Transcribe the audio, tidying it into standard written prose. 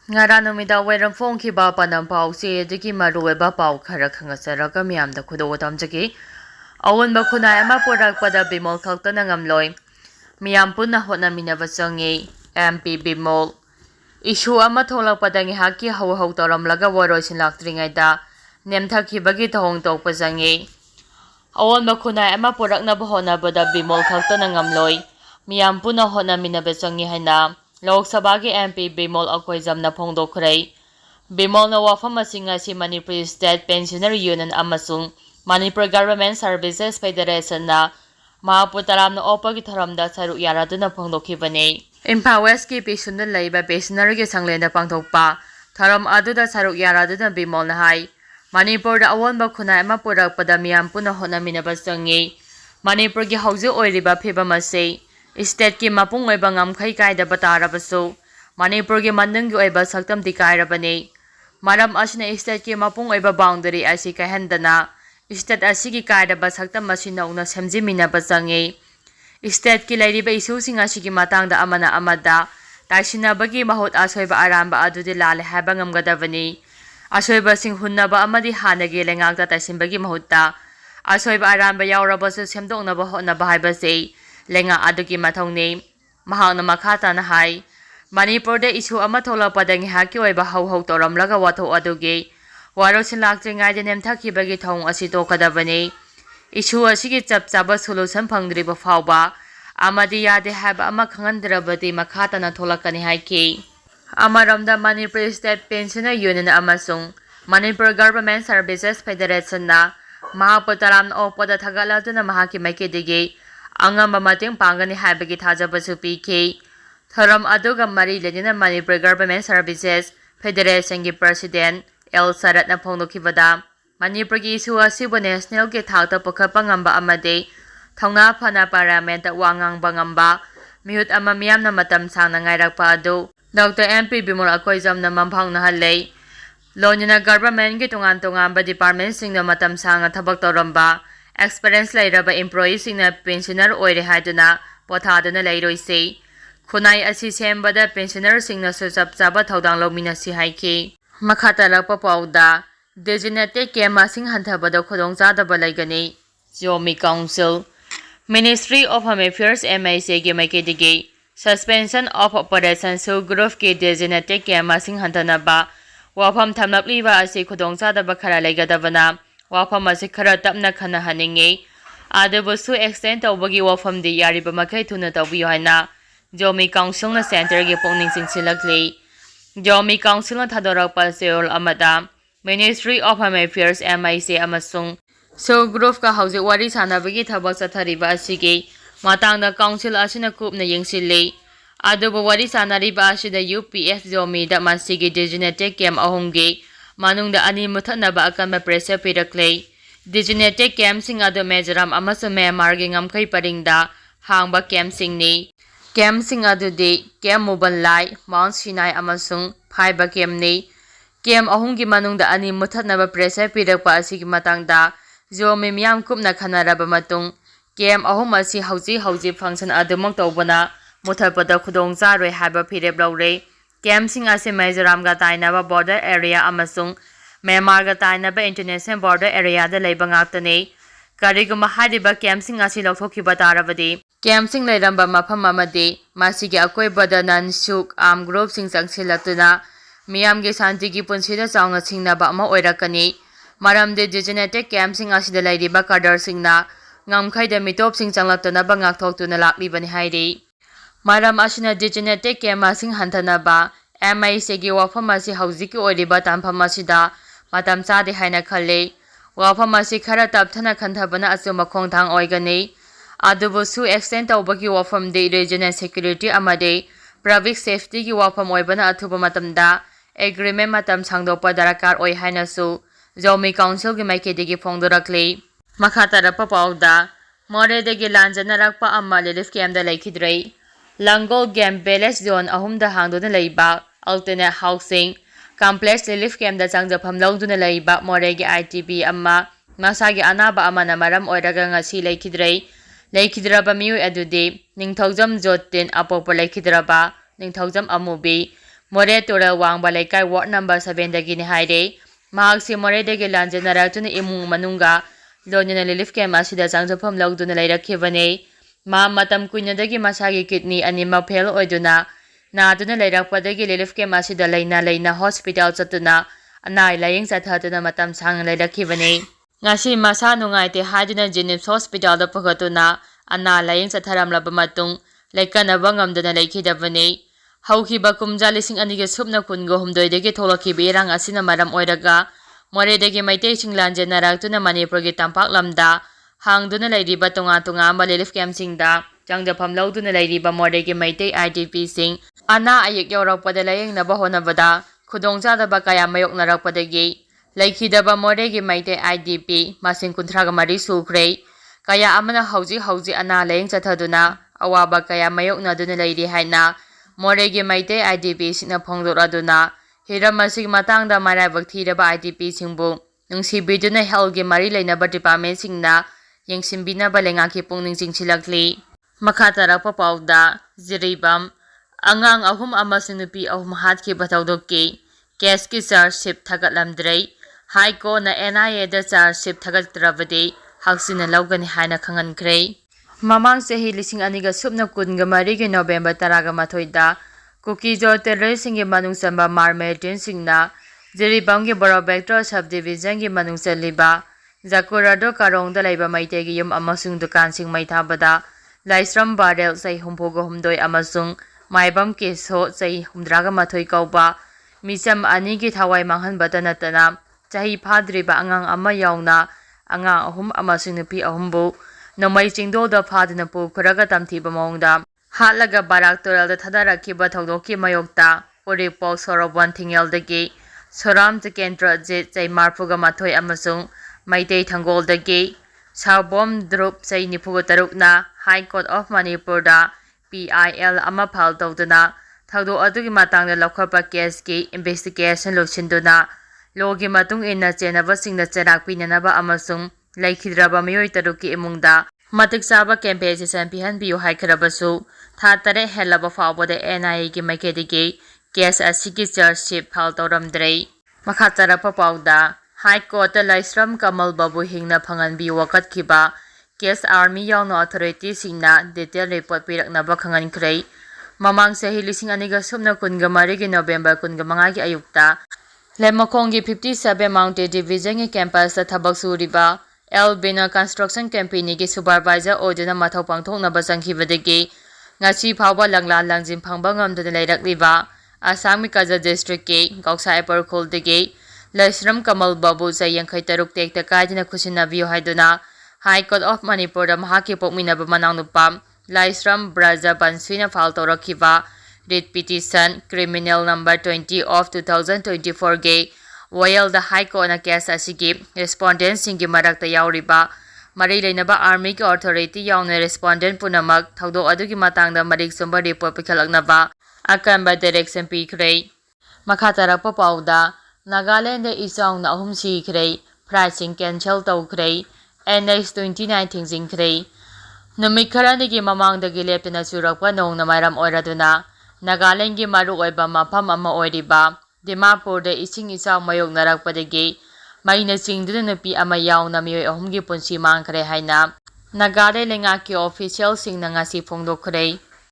Ngara numida wairam phongkhiba panam pausi adiki marueba pau khara khangasaraga miyamda khudo tamjaki awonba khunai ama purakpada bimol khaktana ngamloi miyam punna hotnaminaba changi MP Bimol issue ama tholakpada ngihaki hau toramlaga waroisin laktringaida nemthakhibagi thong tokpa changi awonba khunai ama puraknaba honabada Bimol khaktana ngamloi miyam punna hotnaminaba changi haina Lok Sabha ki MP Bimol Akoizamna Phongdokhre Bimolna wafam asing asi Manipur State Pensioner Union amasung Manipur Government Services Federation na mahaputaram na opagi tharamda saruk yaraduna phongdokhibane Imphal West ki Pisundun laiba pensioner ki sanglenda pangthokpa tharam aduda saruk yaraduna Bimol na hai Manipur da awonba khunai ama purakpada miyam puna hotnaminaba changi Manipur ki hauju oiriba phibam ase State ki mapung oiba ngamkhai kaidaba tarabasu Manipur ki mandung ki oiba saktam di kairabane maram asina state ki mapung oiba boundary asi kahendana state asi ki kaidaba saktam asina una semjiminaba changi state ki lairiba issue sing asi ki matangda amana amada taisinabagi mahut asoiba aramba adudi lale haba ngamgadabani asoiba sing hunnaba amadi hanagi lengakta taisinbagi mahutta asoiba aramba yaurabasu semdoknaba hotnaba haibase lenga aduki mathongni mahangna makhata na hai Manipur de issue ama tholakpada ngihaki oiba hau toramlaga watho adugi warosin laktringai de nemthakhibagi thong asi tokadabani issue asigi chapchaba solution phangdriba phawba amadi yade haba ama khangandrabadi makhata na tholakani haiki amaramda Manipur State Pensioner Union amasung Manipur Government Services Federation na mahaputaram opada thagaladuna mahaki maikidigi Angang mating pangani haibagi thajabasu piki tharam aduga mari ledina Manipur Government Services Federation ki President L Sarat na phongdokhibada Manipur ki issue asibu national ki thakta pukhapa ngamba amade thongna phana parliament wangang bangamba mihut ama miyamna matam sangna ngairakpa adu Dr. MP Bimol Akoizamna mamphangna halei lonina government ki tungan department singna matam sangna thabak toramba experience lairaba employees singna pensioner oire haiduna pothaduna leiroise khunai asi sembada pensioner singna susap chaba thodang lomina si haiki makhata lakpa pauda designated kema sing hanthabada khodong chadaba laigani Zomi Council Ministry of Home Affairs MIC ki maikedige suspension of operation so group ki designated kema sing hantanaba wafam thamlapliba asi khodong chadaba khara laigadabana wafam asi khara tapna khana haninge adabusu extend tawbagi wafam di yariba makai thuna tawbiyo haina Zomi Council na center gi pongning singsilakli Zomi Council na thadorakpa seol amada Ministry of Home Affairs MIC amasung so group ka hauji wari sanabagi thabak chathariba asigi matangda council asina kupna yengsilli adubu wari sanariba asida UPF Zomi da masigi designated camp ahumgi manungda ani muthanaba akama pressure pirakle designated camp sing adu mejaram amasu Myanmar gi ngamkai paringda hangba camp sing ni camp sing adu de camp mobile lai Mount Sinai amasung phaiba camp ni camp ahumgi manungda ani muthanaba pressure pirakpa asigi matangda Zomi miyam kupna khanaraba matung camp ahum asi hauji function adumok tawbana muthapada khudong charoi haba phirep lawre camp sing ase mejaram ga tainaba border area amasung Myanmar ga tainaba international border area da leiba ngaktane kariguma hariba camp sing asi lokthokhiba tarabadi camp sing leiramba mafam amadi masigi akoibada nan suk arm group sing changsilatuna miyam ge santi gi punsida chawnga singnaba ama oirakani maramde designated camp sing asida leiriba kadar singna ngamkhaida mitop sing changlatana ba ngakthokuna laklibani hairi maram asina designated camp sing hantanaba MIC gi wafam asi haujiki oiriba tampham asida matam chade haina khalle wafam asi khara tapthana khantabana achuma khongthang oigani adubu su extend tawbagi wafam de regional security amade public safety gi wafam oibana athuba matamda agreement matam sangdokpa darakar oi haina su Zomi Council gi maikedigi phongdorakle makhatarapa pauda moredegi lanjanarakpa amma relief camp da laikhidrei Langol Game Village Zone ahumda hangduna leiba alternate housing complex relief camp da changjafam lawduna leiba moregi ITB amma masagi anaba amana maram oiraga ngasi laikhidraba miu adude ningthaujam jotin apopa laikhidraba ningthaujam amubi More Turel Wangba Lekai Ward number 7 dagini haire. Mahaksi More degi lanjanaratuna imung manunga. Lonina Lilif Kem asida sangjapam lagduna lairakibane. Ma matam kunyadagi masagi kidney anima pel oiduna. Naduna lairakpadagi Lilif Kem asida laina hospital satuna. Anai laying sathatuna matam sang lairakibane. Ngasi masa nungaite haiduna Jenims Hospital da pagatuna. Ana laying satharam labamatung. Laikanaba ngamduna laikidabane. Hatkhiba kumja lising aniga subna kungo humdoidagi tholakhiba irang asina maram oiraga moredagi maitei singlan jenarakuna Manipurgi tampaklamda hangduna leiriba tonga amba relief campsingda jangdafam lauduna leiriba moregi maitei IDP sing ana ayek yaurakpada layingnaba honabada khudongchadaba kaya mayoknarakpadagi laikhidaba moregi maitei IDP masing 39 sukhre kaya amana hauji ana laying chathaduna awaba kaya mayoknaduna leiri haina Moregi maite IDP sina phongdoraduna hiramasi matangda maraibak thiraba IDP singbu nungsibiduna health gi mari leinaba department singna yengsimbina balenga ki pungning jingsilakli makhatara papauda Jiribam Angang ahum amasing Nupi ahum Hatkhiba tawdokki case ki chargesheet thagatlamdre High Court na NIA da chargesheet thagattrabadi haksina lougani haina khangankre Mamang sahi lising aniga subna kunga marigi November 18 Kukijo terrorist gi manung samba marmetin singna Jiribam gi Borobector subdivision gi manung saliba Zakurado karong da laiba maite gi yum amasung dukan sing maithabada Laisram Barel sai humpogo humdoi amasung maibam keso sai humdraga mathoi kauba misam ani gi thawai manghan batanatana chahi phadriba angang ama yauna anga ahum amasung Nupi ahumbu Nomai chingdo da phadina pu khuraga tamthiba mongda hatlaga barak toral da thadarakhiba thogdoki mayokta Uripok Sorobwan Thingel dagi Soram Kendra Jit Chai Marpuga Mathoi amasung Maitei Thangol dagi Sabom Drup Chai Nipuga Tarukna High Court of Manipur da PIL ama phal tawduna thagdo adugi matangda lakhapa case ki investigation losinduna logi matung inna chenaba singna cherak pinanaba amasung Laikhidraba miyoi taruki imungda matik saba campaign pihan biyu haikhrabasu tha tare helaba fawbode NIA gi makedigi case asigi chargesheet file tawramdre makhatara papauda High Court Laisram Kamal Babu hingna phangan biyu Hatkhiba case army yauna authority singna detail report piraknaba khangankre mamang sahi lising aniga subna kunga marigi November 15 gi ayukta Lemakong gi 57 Mounted Division gi campus ta thabak suriba Elbina Construction Company gi supervisor oduna mathau pangthoknaba sangkhibadagi ngasi phawba langla langjim phangba ngamduna leirakliba Assam Kaza district ki Gausa Eparkhol dagi Laisram Kamal Babu sai yankhai taruk tekta kaidina khusina view haiduna High Court of Manipur da mahaki pokminaba manangnupa Laisram Braja Banswina file tawrakhiba writ petition criminal number 20 of 2024 ge While the High Court na case asigi respondent singi marakta yauriba mari leinaba army ki authority yauna respondent punamak thagdo adugi matangda marik sumba report pikhalaknaba akamba direction pikhre makhatara papauda Nagaland isaungna ahum sikhre pricing cancel tawkhre NS 2019 jingkhre numit kharanigi mamangdagi leptana surakpa nongna maram oiraduna Nagaland gi maru oiba mafam ama oiriba Dimapur da ising isang mayok narakpadagi maina chingduna Nupi ama yauna miyoi ahumgi punsi mangkhre haina Nagare lengaki official sing na ngasi phongdokhre